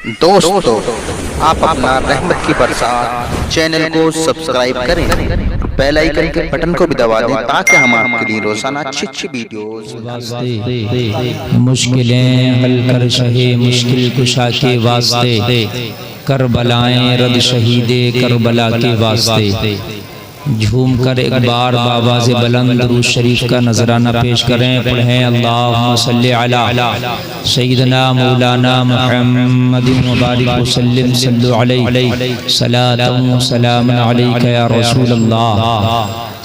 दोस्तों, आप अपना रहमत की बरसात चैनल को सब्सक्राइब करें, बेल आइकन के बटन को भी दबा दें ताकि हम आपके लिए रोजाना अच्छी वीडियोस। मुश्किलें हल कर शहे मुश्किल कुशा के वास्ते, करबलाएं रद शहीदे करबला के वास्ते। झूम कर एक बार बाबा से बुलंद दुरूद शरीफ का नजराना पेश करें। पढ़ें अल्लाहुम्मा सल्ली अला सय्यिदना मौलाना मुहम्मदिन मुबारक वसल्लम सल्लु अलैहि सलातun व सलामुन अलैका या रसूल अल्लाह।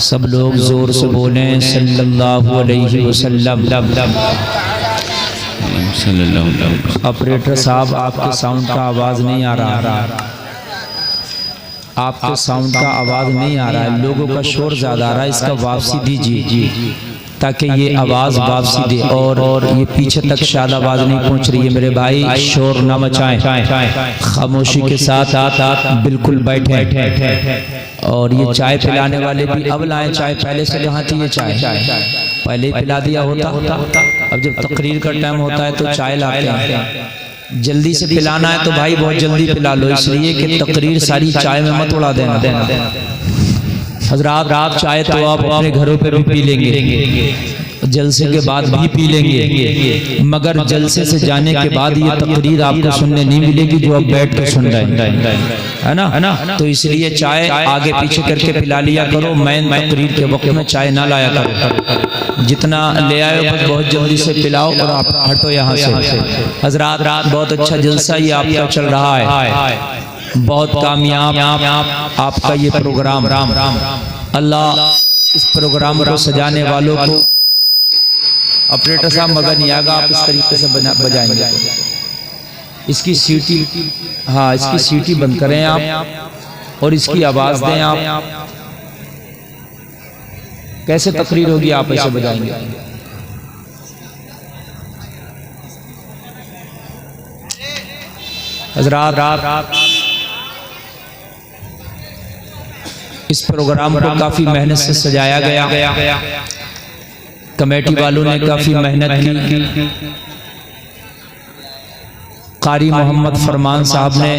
सब लोग जोर से बोलें सल्लल्लाहु अलैहि वसल्लम। ऑपरेटर साहब, आपके साउंड का आवाज़ नहीं आ रहा, आपके साउंड का आवाज़ नहीं आ रहा है, लोगों का शोर ज़्यादा आ रहा है, इसका वापसी दीजिए ताकि ये आवाज़ वापसी दे। और ये पीछे तक शायद आवाज़ नहीं पहुंच रही है मेरे भाई, शोर ना मचाएं, खामोशी के साथ बिल्कुल बैठे। और ये चाय पिलाने वाले भी अब लाएं चाय, पहले से जहाँ थी ये चाय पहले ही पिला दिया होता। अब जब तकरीर का टाइम होता है तो चाय लाते हैं, जल्दी से पिलाना है तो भाई बहुत जल्दी पिला लो, इसलिए कि तकरीर सारी चाय में मत उड़ा देना। हजरात, रात चाय तो आप अपने घरों पे भी पी लेंगे, जलसे के बाद भी पी लेंगे, मगर जलसे से जाने के बाद ये तकरीर आपको सुनने नहीं मिलेगी जो आप बैठ कर सुन रहे हैं, है ना। तो इसलिए चाय आगे पीछे करके पिला लिया करो। मैं तकरीर के वक्त में चाय ना लाया करो, जितना ले आए बस बहुत जल्दी से पिलाओ और आप हटो यहाँ से। हजरात, रात बहुत अच्छा जलसा ये आपका चल रहा है, बहुत कामयाब आपका ये प्रोग्राम। अल्लाह इस प्रोग्राम को सजाने वालों को, ऑपरेटर साहब मगर नहीं आएगा, आप इस तरीके से बजाएंगे। इसकी सीटी, हाँ इसकी सीटी बंद करें आप और इसकी आवाज़ दें आप। कैसे तकरीर होगी आप ऐसे बजाएंगे? हज़रात, इस प्रोग्राम को काफ़ी मेहनत से सजाया गया, कमेटी वालों ने काफ़ी मेहनत की। कारी मोहम्मद फरमान साहब ने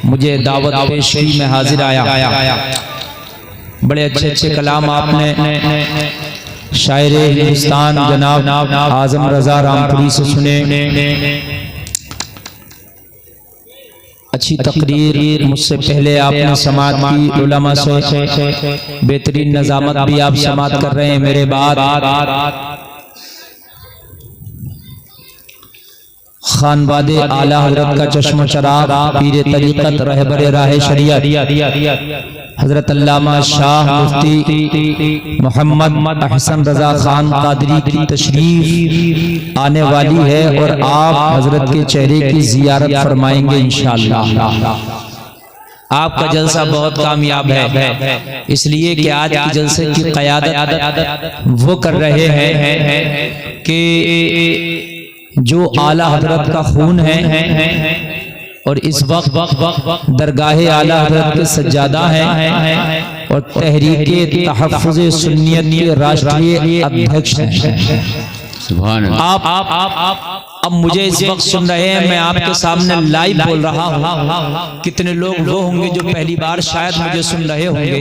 मुझे दावत पेश की, मैं हाजिर आया। बड़े अच्छे कलाम आपने शायर हिंदुस्तान जनाब आजम रजा रामपुरी से सुने। अच्छी तकरीर मुझसे पहले आपने समात की, उलमा से बेहतरीन नज़ामत भी आप समात कर रहे हैं। मेरे बाद खानवादे आला हजरत का चश्मा चराग, पीर तरीक़त रहबर राह शरीयत हजरत अल्लामा शाह मुफ्ती मोहम्मद अहसन रजा खान कादरी की तशरीफ आने वाली है और आप हजरत के चेहरे की जियारत फरमाएंगे इंशाअल्लाह। आपका जलसा बहुत कामयाब है, इसलिए कि आज की जलसे की क़यादत वो कर रहे हैं कि जो आला हजरत का खून है और इस वक्त दरगाहे आला हजरत के सज्जादा हैं और तहरीक तहफ़्फ़ुज़ सुन्नियत के राष्ट्रीय अध्यक्ष हैं। आप अब मुझे इस वक्त सुन रहे हैं, मैं आपके सामने लाइव बोल रहा हूँ। कितने लोग वो होंगे जो पहली बार शायद मुझे सुन रहे होंगे,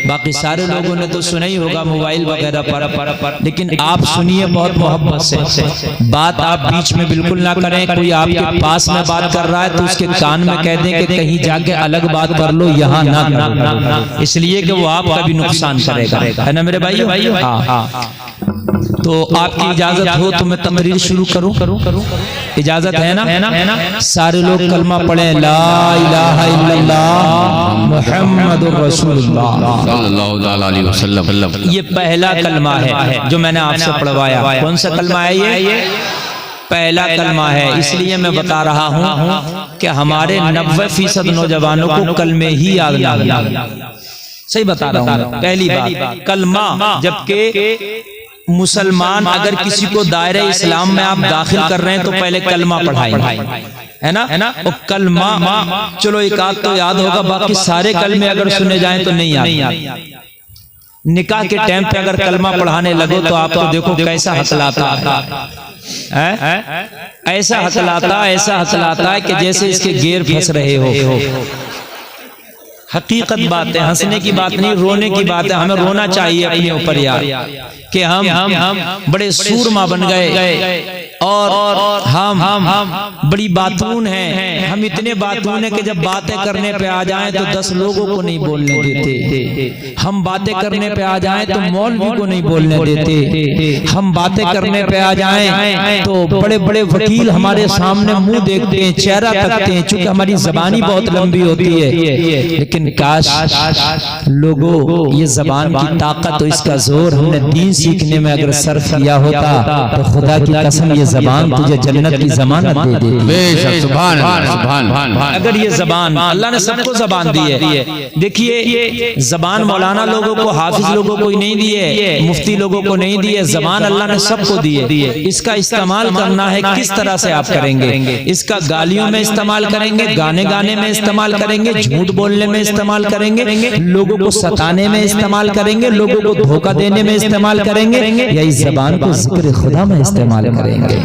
बाकी सारे लोगों ने तो सुना ही होगा मोबाइल वगैरह पर, लेकिन आप सुनिए बहुत मोहब्बत से। बात आप बीच में बिल्कुल ना करें, कोई आपके पास में बात कर रहा है तो उसके कान में कह दें कि कहीं जाके अलग बात कर लो, यहाँ ना करो, इसलिए कि वो आपका भी नुकसान करेगा, है ना मेरे भाई? हाँ। तो आपकी इजाजत हो तो मैं तकरीर शुरू करूं? इजाजत है ना? सारे लोग कलमा पढ़ें, ला इलाहा इल्लल्लाह मुहम्मदुर रसूलुल्लाह सल्लल्लाहु अलैहि वसल्लम। ये पहला कलमा है जो मैंने आपसे पढ़वाया। कौन सा कलमा है ये? पहला कलमा है। इसलिए मैं बता रहा हूं कि हमारे 90% नौजवानों को कलमे ही याद नहीं। सही बता रहा हूं। पहली बात कलमा, जबकि मुसलमान अगर किसी को दायरे इस्लाम में आप दाखिल कर रहे हैं तो पहले कलमा पढ़ाएं, है ना? और कलमा चलो एक आध तो याद होगा, बाकी सारे कलमे अगर सुने जाएं तो नहीं याद। निकाह के टाइम पे अगर कलमा पढ़ाने लगो तो आपको देखो कैसा हकलाता है, ऐसा हकलाता है कि जैसे इसके गेर फंस रहे हो। हकीकत बात है, हंसने की बात नहीं, रोने की बात है। हमें रोना चाहिए अपने ऊपर यार कि हम बड़े सूरमा बन गए और हम बड़ी बातून हैं। हम इतने बातून हैं कि जब बातें करने पे आ जाएं तो 10 लोगों को नहीं बोलने देते। हम बातें करने पे आ जाएं तो मौलवी को नहीं बोलने देते। हम बातें करने पे आ जाएं तो बड़े बड़े वकील हमारे सामने मुंह देखते हैं, चेहरा तकते हैं, चूंकि हमारी ज़बानी बहुत लंबी होती है। लेकिन काश लोगों ये ज़बान की ताकत, तो इसका जोर हमने दीन सीखने में अगर सर्फ किया होता तो खुदा की कसम ये ज़बान तुझे जन्नत की ज़मानत दे देती। सुभान अल्लाह। अगर ये ज़बान, अल्लाह ने सबको ज़बान दी है। देखिए ज़बान मौलाना लोगों को, हाफिज लोगों को नहीं दी है, मुफ्ती लोगों को नहीं दी है। ज़बान अल्लाह ने सबको दी है। इसका इस्तेमाल करना है किस तरह से आप करेंगे। इसका गालियों में इस्तेमाल करेंगे, गाने गाने में इस्तेमाल करेंगे, झूठ बोलने में इस्तेमाल करेंगे, लोगों को सताने में इस्तेमाल करेंगे, लोगों को धोखा देने में इस्तेमाल करेंगे, या इस ज़बान को ज़िक्र खुदा में इस्तेमाल करेंगे।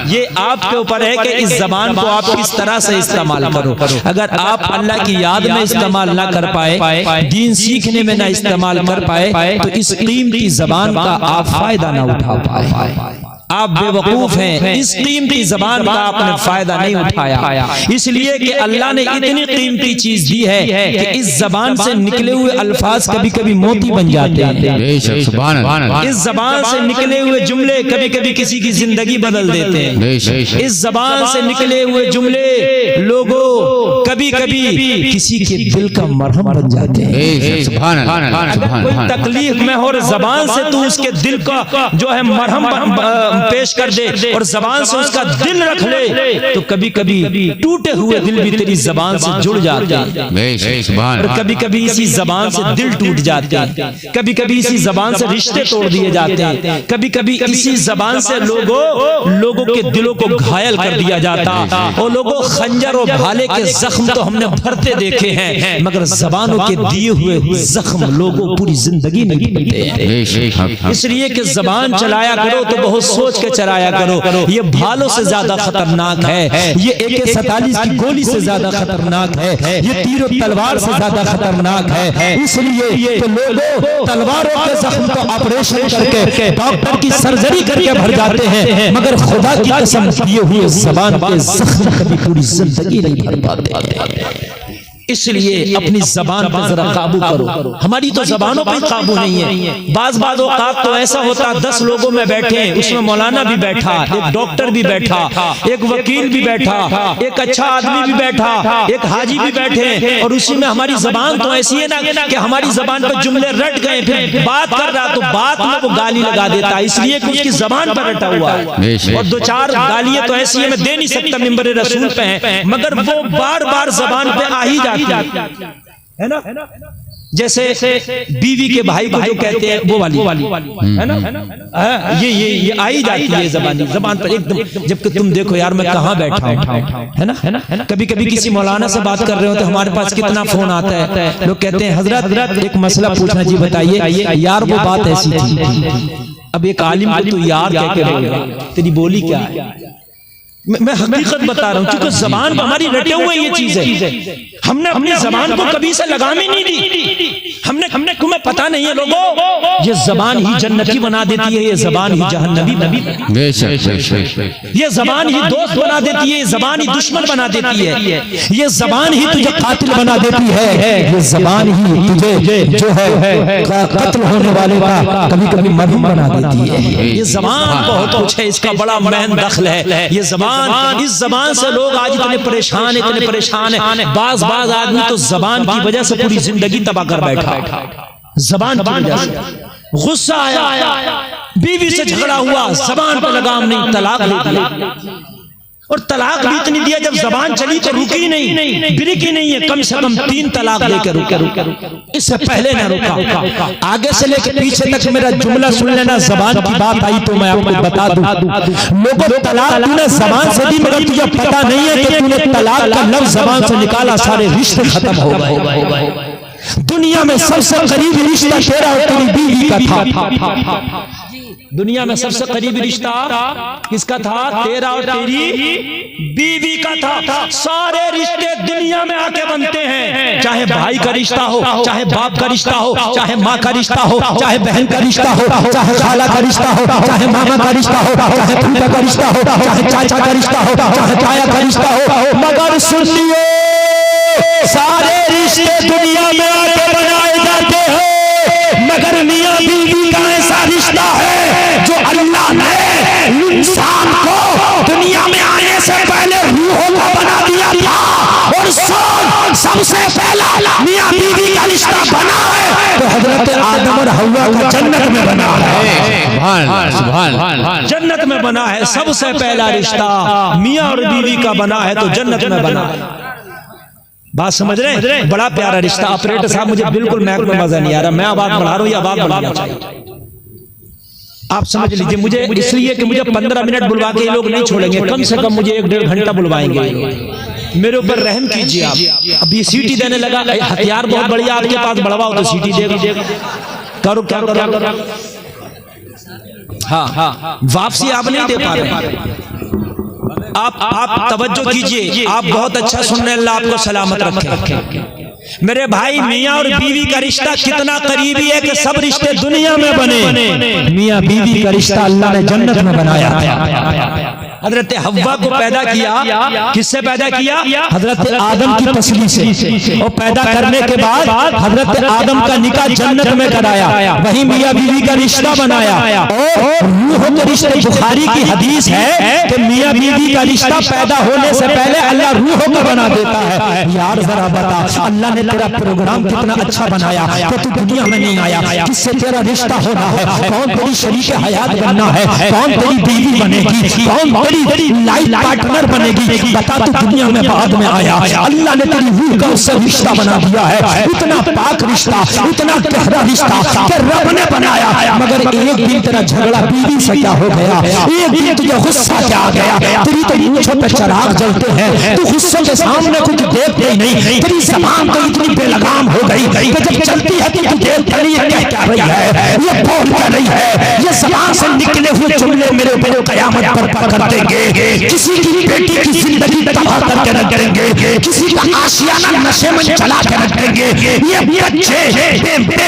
ये आपके ऊपर है कि इस ज़बान को आप किस तरह से इस्तेमाल करो। अगर आप अल्लाह की याद में इस्तेमाल ना कर पाए, दीन सीखने में ना इस्तेमाल कर पाए, तो इस कीमती ज़बान का आप फायदा ना उठा पाए। आप बेवकूफ हैं, इस कीमती ज़बान का आपने फायदा नहीं उठाया। इसलिए कि अल्लाह ने इतनी कीमती चीज दी है कि इस ज़बान से निकले हुए अल्फाज कभी कभी मोती बन जाते हैं। इस ज़बान से निकले हुए जुमले कभी कभी किसी की जिंदगी बदल देते हैं। इस ज़बान से निकले हुए जुमले लोगों कभी कभी किसी के दिल का मरहम बन जाते हैं। कोई तकलीफ में हो, ज़बान से तू उसके दिल का जो है मरहम पेश कर दे और ज़बान से उसका दिल रख ले, तो कभी कभी टूटे हुए दिल भी तेरी ज़बान से जुड़ जाते हैं। और कभी कभी इसी ज़बान से दिल टूट जाते हैं, कभी कभी इसी ज़बान से रिश्ते तोड़ दिए जाते हैं, कभी कभी इसी ज़बान से लोगों के दिलों को घायल कर दिया जाता। और लोगों खंजर और भाले के जख्म तो हमने भरते देखे हैं, मगर ज़बानों के दिए हुए जख्म लोगों पूरी जिंदगी में भरते हैं। इसलिए कि ज़बान चलाया करो तो बहुत सोच के चलाया करो। ये भालों से ज्यादा खतरनाक है, ये AK-47 की गोली से ज्यादा खतरनाक है, ये तीर तलवार से ज्यादा खतरनाक है। इसलिए तो लोग तलवारों के जख्म को ऑपरेशन करके डॉक्टर की सर्जरी करके भर जाते हैं, मगर खुदा की कसम दिए हुए ज़बान के जख्म कभी पूरी जिंदगी नहीं भर पाते। इसलिए अपनी ज़बान पर जरा काबू करो। हमारी तो ज़बानों पे काबू नहीं है। बाज़ औक़ात तो ऐसा होता 10 लोगों में बैठे, उसमें मौलाना भी बैठा, एक डॉक्टर भी बैठा, एक वकील भी बैठा, एक अच्छा आदमी भी बैठा, एक हाजी भी बैठे, और उसी में हमारी ज़बान तो ऐसी है ना कि हमारी ज़बान पर जुमले रट गए, फिर बात कर रहा तो बात में वो गाली लगा देता, इसलिए कि उसकी ज़बान पर रटा हुआ है। और 2-4 गालियां तो ऐसी है मैं दे नहीं सकता, मिंबर रसूल पे है, मगर वो बार बार ज़बान पे आ ही है ना। जैसे बीवी के भाई को जो कहते हैं वो वाली है ना, ये आ ही जाती है ज़बान पर एकदम। जबकि तुम देखो यार मैं कहाँ बैठा हूँ, है ना। कभी कभी किसी मौलाना से बात कर रहे हो तो हमारे पास कितना फोन आता है, लोग कहते हैं हजरत एक मसला पूछना जी बताइए। यार वो बात ऐसी थी। अब एक आलिम को तू यार कह के बोल रहा, तेरी बोली क्या है? मैं हकीकत बता रहा हूँ, क्योंकि ज़बान हमारी रटे हुए ये चीज है। हमने अपनी ज़बान को कभी से लगाम ही नहीं दी। हमने तुम्हें पता नहीं है लोगों, ये ज़बान ही जन्नती बना देती है, ये ज़बान ही जहन्नमी, ये ज़बान ही दोस्त बना देती है, ये ज़बान ही दुश्मन बना देती है, ये ज़बान ही तुझे कातिल बना देती है, ये ज़बान ही तुझे जो है कत्ल होने वाले का कभी कभी मरहूम बना देती है। ये ज़बान बहुत कुछ है, इसका बड़ा महन दखल है। ये ज़बान, इस ज़बान से लोग आज इतने परेशान है। बाज आदमी तो ज़बान की वजह से पूरी जिंदगी तबाह कर बैठा। ज़बान की वजह से गुस्सा आया, बीवी से झगड़ा हुआ, ज़बान पर लगाम नहीं, तलाक ले दिया। और तलाक भी इतनी दिया, जब ज़बान चली तो रुकी नहीं, बिरकी नहीं है, कम से कम 3 तलाक लेकर रुका। इससे पहले ना रुका, आगे से लेकर पीछे तक मेरा जुमला सुन लेना। ज़बान की बात आई तो मैं आपको बता दूं, लोगों तलाक तूने ज़बान से दी, मगर तुझे पता नहीं है कि तूने तलाक का लफ्ज़ ज़बान से निकाला, सारे रिश्ते खत्म हो गए। दुनिया में सबसे करीबी रिश्ता तेरा और तेरी बीवी का था। दुनिया में सबसे करीबी रिश्ता किसका था? तेरा और तेरी बीवी का था। सारे रिश्ते दुनिया में आके बनते हैं, चाहे भाई का रिश्ता हो, चाहे बाप का रिश्ता हो, चाहे माँ का रिश्ता हो, चाहे बहन का रिश्ता हो, चाहे खाला का रिश्ता हो, चाहे मामा का रिश्ता हो, चाहे फूफा का रिश्ता हो, चाहे चाचा का रिश्ता हो, चाहे ताया का रिश्ता हो। मगर सुनिए, सारे रिश्ते दुनिया में आके बनाए जाते हैं, मगर मियां बीवी का ऐसा रिश्ता है जो अल्लाह ने इंसान को दुनिया में आने से पहले रूहों को बना दिया था। और सबसे पहला मियां बीवी का रिश्ता बना है तो हजरत आदम और हव्वा का जन्नत में बना है। जन्नत में बना है, सबसे पहला रिश्ता मियां और बीवी का बना है तो जन्नत में बना है। बात समझ रहे हैं? बड़ा प्यारा रिश्ता। ऑपरेटर साहब, मुझे बिल्कुल मैक में मजा नहीं आ रहा, मैं आवाज बढ़ा रहा हूं या आवाज बढ़ाना चाहिए? आप समझ लीजिए, मुझे इसलिए कि मुझे 15 मिनट बुलवा के ये लोग नहीं छोड़ेंगे, कम से कम मुझे 1-1.5 घंटा बुलवाएंगे। मेरे ऊपर रहम कीजिए आप। अभी सीटी देने लगा, हथियार बहुत बढ़िया आपके पास, बढ़वाओ तो सीटी देगा। करो क्या करो। हाँ, वापसी आप नहीं दे पा रहे। आप तवज्जो कीजिए, आप बहुत अच्छा सुन रहे हैं, अल्लाह आपको सलामत रखे। मेरे भाई, मियाँ और बीवी का रिश्ता कितना करीबी है कि सब रिश्ते दुनिया में बने, मियाँ बीवी का रिश्ता अल्लाह ने जन्नत में बनाया। हजरत हव्वा को पैदा किया, किससे पैदा किया? हजरत आदम की पसली से। और पैदा करने के बाद हजरत आदम का निकाह जन्नत में कराया, वही मियाँ बीवी का रिश्ता बनाया। और रूह के रिश्ते, बुखारी की हदीस है कि मियाँ बीवी का रिश्ता पैदा होने से पहले अल्लाह रूह को बना देता है। यार जरा बता, अल्लाह ने तेरा प्रोग्राम कितना अच्छा बनाया कि तू दुनिया में नहीं आया, किससे तेरा रिश्ता होना है, कौन तेरी शरीक हयात बनना है, कौन तेरी बीवी बनेगी, कौन तेरी लाइफ पार्टनर बनेगी, बता तू दुनिया में बाद में आया। अल्लाह ने तेरी रूह का उससे रिश्ता बना दिया है। इतना पाक रिश्ता, इतना गहरा रिश्ता कि रब ने बनाया। मगर एक दिन तेरा झगड़ा बीवी से क्या हो गया, एक दिन तुझे गुस्सा क्या आ गया, तेरी तो मूंछों पे चिराग जलते हैं, तू गुस्से के सामने कुछ देखते ही नहीं, तेरी ज़बान तो इतनी बेलगाम हो गई कि जब चलती है तो तू देखता नहीं है क्या रही है, ये बोल क्या रही है, ये ज़बान से निकले हुए जुमले मेरे ऊपर कयामत पर कर देंगे। किसी की बेटी की जिंदगी तबाह करके रख देंगे, किसी का आशियाना नशे में चला के रख देंगे। ये बच्चे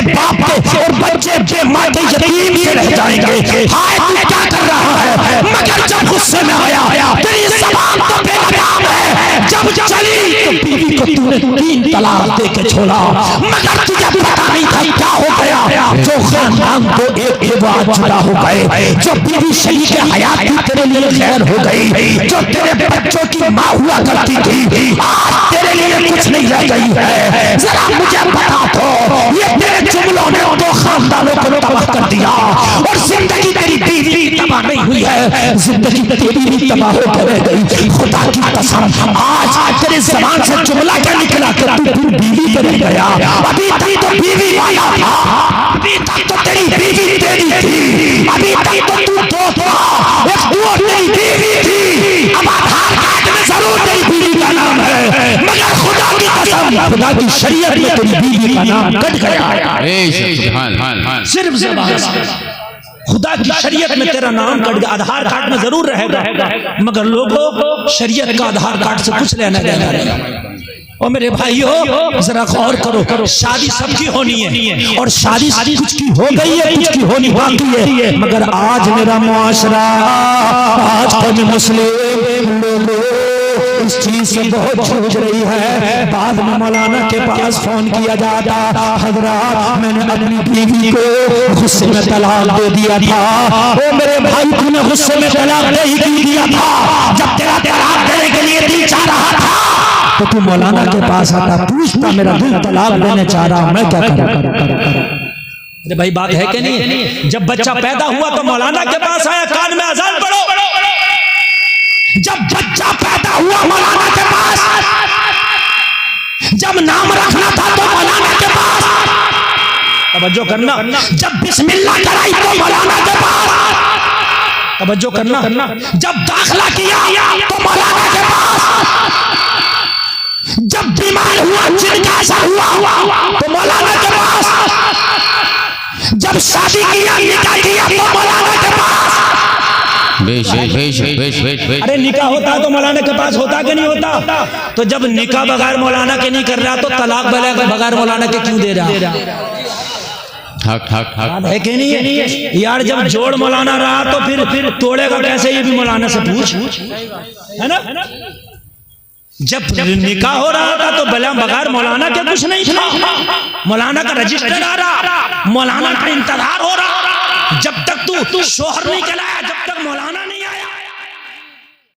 बाप और बच्चे माँ के यतीम से रह जाएंगे। हाय तू क्या कर रहा है, मगर जब गुस्से में आया तेरी ज़बान तो बेलगाम है। जब चली तो बीवी को तूने 3 तलाक दे के छोड़ा, मगर तुझे पता नहीं था क्या हो गया। जो खानदान को एक बार जुदा हो गए, जो बीवी शरीक हयात थी तेरे लिए खैर हो गई, जो तेरे बच्चों की माँ हुआ करती थी आज तेरे लिए कुछ नहीं रह गई है। जरा मुझे बता दो, ये तेरे जुमलों ने 2 खानदानों को तबाह कर दिया और जिंदगी तेरी बीवी तबाह नहीं हुई है, जिंदगी तेरी तबाह होकर रह गई। खुदा की कसम, आज तेरे ज़बान से जुमला क्या निकला कि तू बीवी पे रह गया। अभी तक तो बीवी वाला था, अभी तक तो तेरी बीवी तेरी थी, अभी तक तो तू दो था, एक दो तेरी बीवी थी। अब आधार कार्ड में जरूर तेरी बीवी का नाम है, मगर खुदा की कसम, खुदा की शरीयत में तेरी बीवी का नाम कट गया। सिर्फ ज़बान से खुदा की शरीयत में तेरा नाम कट गया। आधार कार्ड में जरूर रहेगा, मगर लोगों को शरीयत का आधार कार्ड से कुछ लेना देना नहीं। और मेरे भाइयों जरा गौर करो, शादी सबकी होनी है और शादी कुछ की हो गई है, कुछ की होनी बाकी है। मगर आज मेरा मुआशरा, आज कभी मुस्लिम इस चीज से बहुत जूझ रही है। बाद में मौलाना के पास फोन किया जाता, हजरत मैंने अपनी बीवी को गुस्से में तलाक दे दिया था। ओ मेरे भाई, तूने गुस्से में तलाक नहीं दिया था, जब तेरा तलाक देने के लिए दिल चाह रहा था तो तू मौलाना के पास आता, पूछता मेरा दिल तलाक देने चाह रहा, मैं क्या करूं? अरे भाई, बात है कि नहीं? जब बच्चा पैदा हुआ तो मौलाना के पास आया, कान में अजान पढ़ो। जब बच्चा पैदा हुआ मौलाना के पास, जब नाम रखना था तो मौलाना के पास, तवज्जो करना, जब बिस्मिल्लाह कराई तो मौलाना के पास, तवज्जो करना, जब दाखिला किया तो मौलाना के पास, जब बीमार हुआ, जिनका असर हुआ तो मौलाना जब शादी किया निकाह किया तो मौलाना के पास, अरे निकाह होता है तो मौलाना के पास होता कि नहीं होता? तो जब निकाह बगैर मौलाना के नहीं कर रहा तो तलाक बगैर मौलाना के क्यों दे रहा? है कि नहीं है यार? जब जोड़ मौलाना रहा तो फिर तोड़ेगा कैसे? ये भी मौलाना से पूछ, है ना? जब निकाह हो रहा था तो बगैर मौलाना के कुछ नहीं था। मौलाना का रजिस्टर आ रहा, मौलाना का इंतजार हो रहा। जब तक तू शोहर नहीं कहलाया, जब तक मौलाना नहीं